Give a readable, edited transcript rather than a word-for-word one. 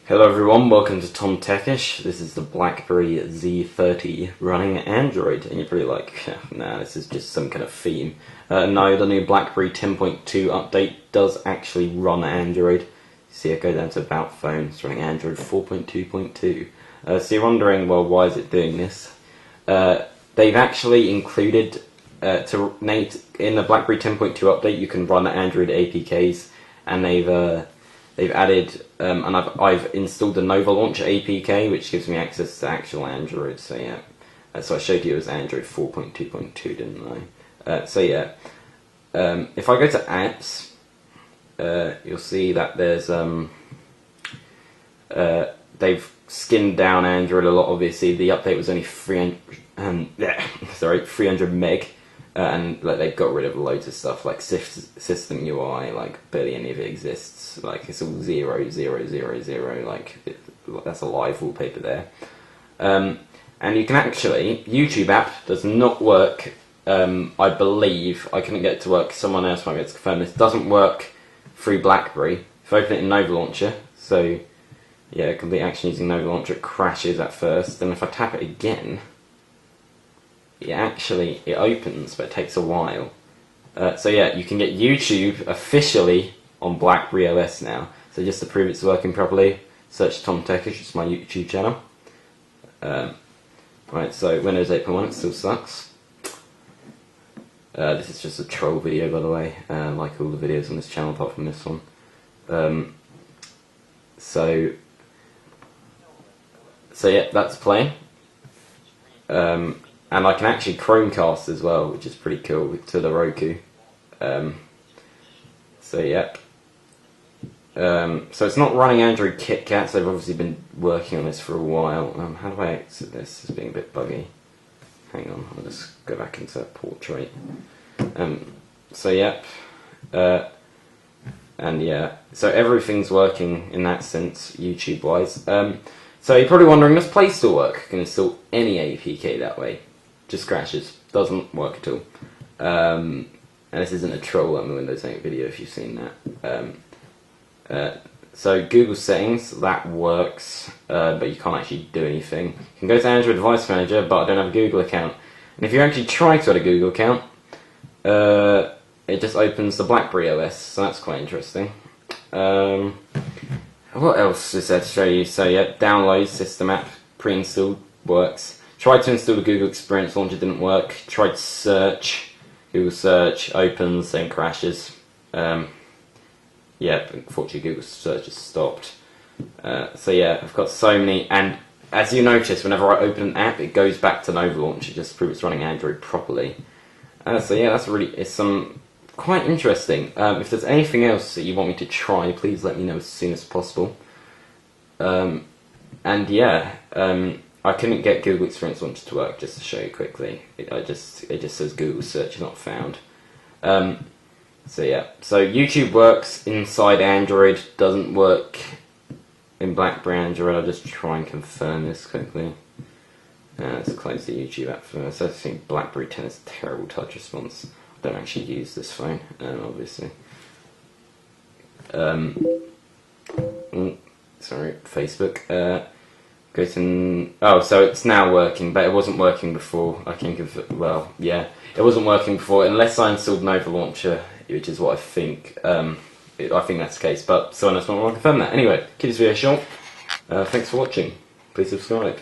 Hello everyone, welcome to Tom Techish. This is the BlackBerry Z30 running Android, and you're probably like, nah, this is just some kind of theme. No, the new BlackBerry 10.2 update does actually run Android. See, I go down to About Phone, it's running Android 4.2.2. So you're wondering, well, why is it doing this? They've actually included, in the BlackBerry 10.2 update, you can run Android APKs, and they've added, and I've installed the Nova Launcher APK, which gives me access to actual Android. So yeah, so I showed you it was Android 4.2.2, didn't I? So yeah, if I go to apps, you'll see that there's they've skinned down Android a lot. Obviously, the update was only 300 meg. And like they've got rid of loads of stuff like Sistem UI, like barely any of it exists. Like it's all 0, 0, 0, 0. Like that's a live wallpaper there. And you can actually, YouTube app does not work. I believe I couldn't get it to work. Someone else might be able to confirm this. Doesn't work through BlackBerry. If I open it in Nova Launcher, so yeah, complete action using Nova Launcher, it crashes at first. Then if I tap it again, it opens, but it takes a while. So yeah, you can get YouTube officially on BlackBerry OS now. So just to prove it's working properly, search Tom Techish, it's my YouTube channel. Right, so Windows 8.1, it still sucks. This is just a troll video, by the way, like all the videos on this channel apart from this one. So yeah, that's playing. And I can actually Chromecast as well, which is pretty cool, to the Roku. So yep. So it's not running Android KitKat, so they've obviously been working on this for a while. How do I exit this? It's being a bit buggy. Hang on, I'll just go back into portrait. So yep. And yeah, so everything's working in that sense, YouTube-wise. So you're probably wondering, does Play Store work? Can install any APK that way? Just crashes. Doesn't work at all. And this isn't a troll on the Windows 8 video if you've seen that. So Google settings, that works, but you can't actually do anything. You can go to Android Device Manager, but I don't have a Google account. And if you actually try to add a Google account, it just opens the BlackBerry OS, so that's quite interesting. What else is there to show you? So yeah, download Sistem app, pre-installed, works. Tried to install the Google Experience Launcher, didn't work. Tried search, Google search, opens, then crashes. Yeah, but unfortunately Google search has stopped. So yeah, I've got so many, and as you notice, whenever I open an app, it goes back to Nova Launcher just to prove it's running Android properly. So yeah, it's quite interesting. If there's anything else that you want me to try, please let me know as soon as possible. And yeah, I couldn't get Google Experience Launcher to work, just to show you quickly. It just says Google search not found. So yeah, so YouTube works inside Android, doesn't work in BlackBerry Android. I'll just try and confirm this quickly. Let's close the YouTube app first. I think BlackBerry 10 has terrible touch response. I don't actually use this phone, obviously. Sorry, Facebook. So it's now working, but it wasn't working before. I think well, yeah, it wasn't working before unless I installed Nova Launcher, which is what I think. I think that's the case, but someone else might want to confirm that. Anyway, keep this video short. Thanks for watching. Please subscribe.